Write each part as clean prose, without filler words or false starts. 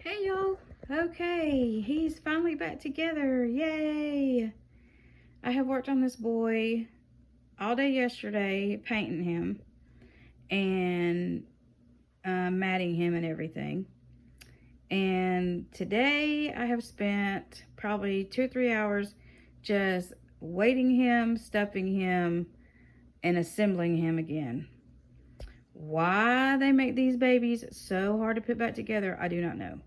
Hey y'all. Okay, he's finally back together. Yay! I have worked on this boy all day yesterday, painting him and matting him and everything. And today I have spent probably 2 or 3 hours just weighting him, stuffing him, and assembling him again. Why they make these babies so hard to put back together, I do not know.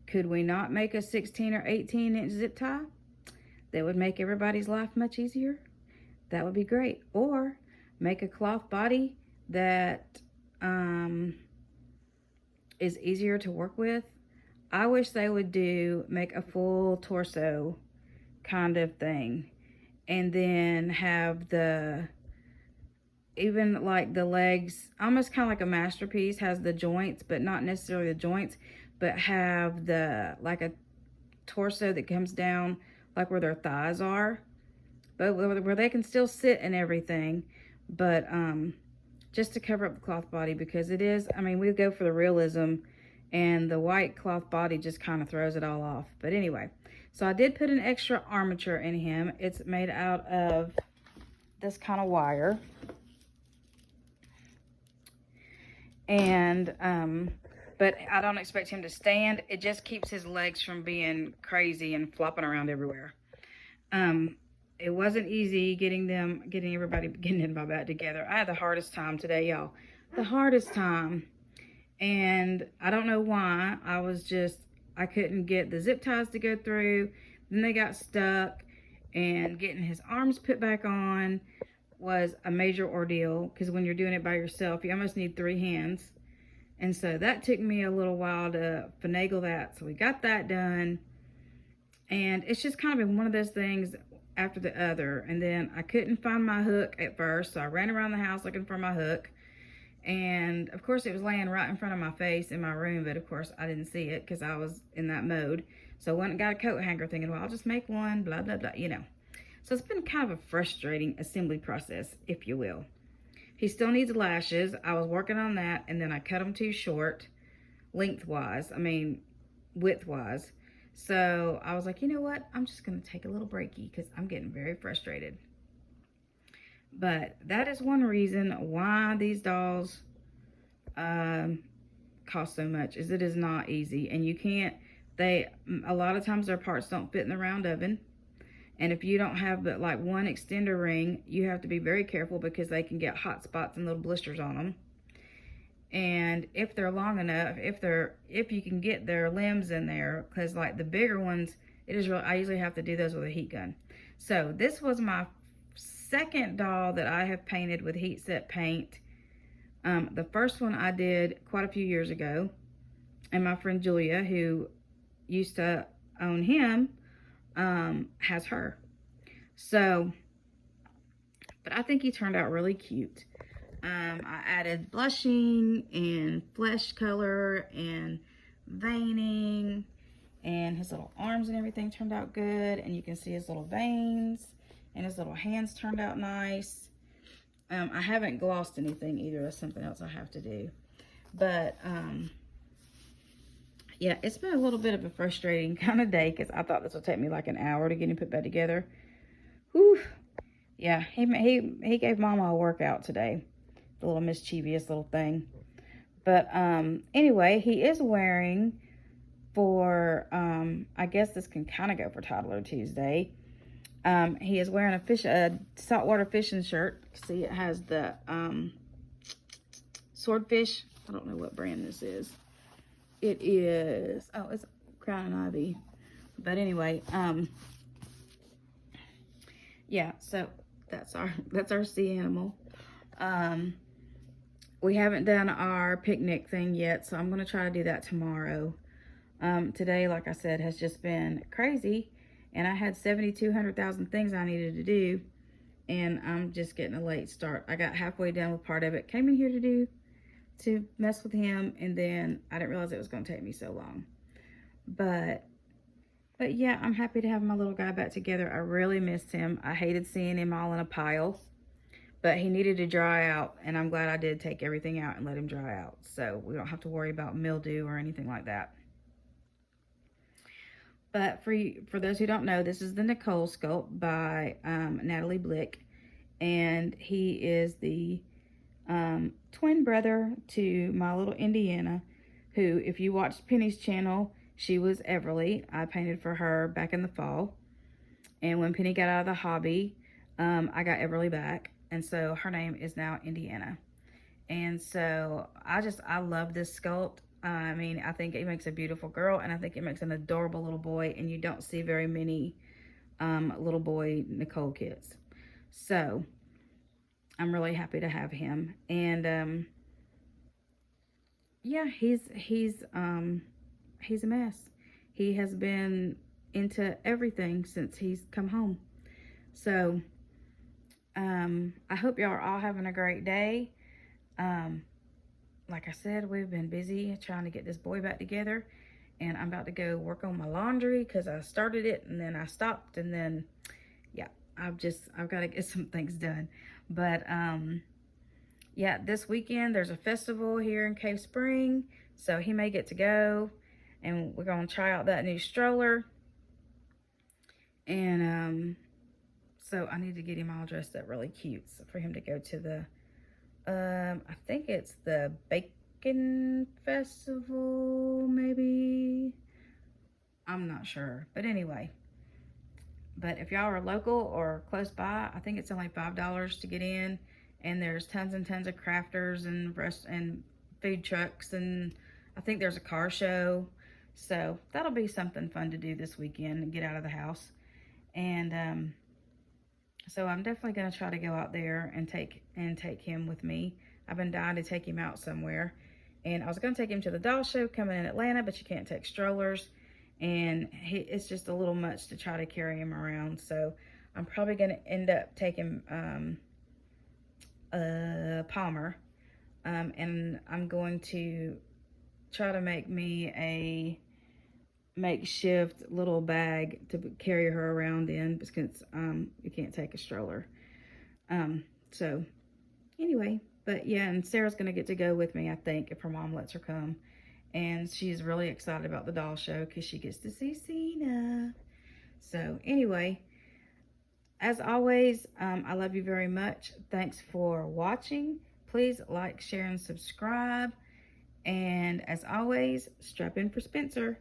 Could we not make a 16 or 18-inch zip tie? That would make everybody's life much easier. That would be great. Or make a cloth body that is easier to work with. I wish they would make a full torso kind of thing. And then have even like the legs, almost kind of like a masterpiece, has the joints, but not necessarily the joints, but have like a torso that comes down like where their thighs are, but where they can still sit and everything, but just to cover up the cloth body, because it is, I mean, we go for the realism, and the white cloth body just kind of throws it all off. But anyway, so I did put an extra armature in him. It's made out of this kind of wire, and but I don't expect him to stand. It just keeps his legs from being crazy and flopping around everywhere. It wasn't easy getting everybody back together. I had the hardest time today, y'all. The hardest time. And I don't know why. I couldn't get the zip ties to go through. Then they got stuck. And getting his arms put back on was a major ordeal. Because when you're doing it by yourself, you almost need 3 hands. And so that took me a little while to finagle that. So we got that done. And it's just kind of been one of those things after the other. And then I couldn't find my hook at first. So I ran around the house looking for my hook. And of course it was laying right in front of my face in my room. But of course I didn't see it because I was in that mode. So I went and got a coat hanger thinking, well, I'll just make one, blah, blah, blah, you know. So it's been kind of a frustrating assembly process, if you will. He still needs lashes. I was working on that, and then I cut them too short, widthwise. So I was like, you know what? I'm just going to take a little breaky because I'm getting very frustrated. But that is one reason why these dolls cost so much, is it is not easy. And you can't, a lot of times their parts don't fit in the round oven. And if you don't have but like one extender ring, you have to be very careful because they can get hot spots and little blisters on them. And if they're long enough, if you can get their limbs in there, because like the bigger ones, I usually have to do those with a heat gun. So this was my second doll that I have painted with heat set paint. The first one I did quite a few years ago, and my friend Julia, who used to own him, has her. So, but I think he turned out really cute. I added blushing and flesh color and veining, and his little arms and everything turned out good. And you can see his little veins, and his little hands turned out nice. I haven't glossed anything either. That's something else I have to do. But yeah, it's been a little bit of a frustrating kind of day because I thought this would take me like an hour to get him put back together. Whew. Yeah, he gave Mama a workout today. The little mischievous little thing. But anyway, he is wearing for, I guess this can kind of go for Toddler Tuesday. He is wearing a saltwater fishing shirt. See, it has the swordfish. I don't know what brand this is. It is, oh, it's Crown and Ivy. But anyway, yeah, so that's our sea animal. We haven't done our picnic thing yet, so I'm going to try to do that tomorrow. Today, like I said, has just been crazy, and I had 7,200,000 things I needed to do, and I'm just getting a late start. I got halfway done with part of it, came in here to mess with him, and then I didn't realize it was going to take me so long. But yeah, I'm happy to have my little guy back together. I really missed him. I hated seeing him all in a pile. But he needed to dry out, and I'm glad I did take everything out and let him dry out. So we don't have to worry about mildew or anything like that. But for those who don't know, this is the Nicole sculpt by Natalie Blick, and he is the twin brother to my little Indiana, who, if you watched Penny's channel, she was Everly. I painted for her back in the fall, and when Penny got out of the hobby, I got Everly back, and so her name is now Indiana. And so I love this sculpt. I mean, I think it makes a beautiful girl, and I think it makes an adorable little boy, and you don't see very many little boy Nicole kits. So I'm really happy to have him. And yeah, he's a mess. He has been into everything since he's come home. So I hope y'all are all having a great day. Like I said, we've been busy trying to get this boy back together, and I'm about to go work on my laundry because I started it and then I stopped, and then yeah, I've got to get some things done. But yeah, this weekend there's a festival here in Cave Spring, so he may get to go, and we're gonna try out that new stroller. And so I need to get him all dressed up really cute for him to go to the I think it's the Bacon Festival, maybe. I'm not sure. But anyway. But if y'all are local or close by, I think it's only $5 to get in. And there's tons and tons of crafters and food trucks. And I think there's a car show. So that'll be something fun to do this weekend and get out of the house. And so I'm definitely going to try to go out there and take him with me. I've been dying to take him out somewhere. And I was going to take him to the doll show coming in Atlanta, but you can't take strollers. And it's just a little much to try to carry him around. So I'm probably going to end up taking Palmer. And I'm going to try to make me a makeshift little bag to carry her around in, because you can't take a stroller. So anyway, but yeah, and Sarah's gonna get to go with me, I think, if her mom lets her come. And she's really excited about the doll show because she gets to see Cena. So anyway, as always, I love you very much. Thanks for watching. Please like, share, and subscribe. And as always, strap in for Spencer.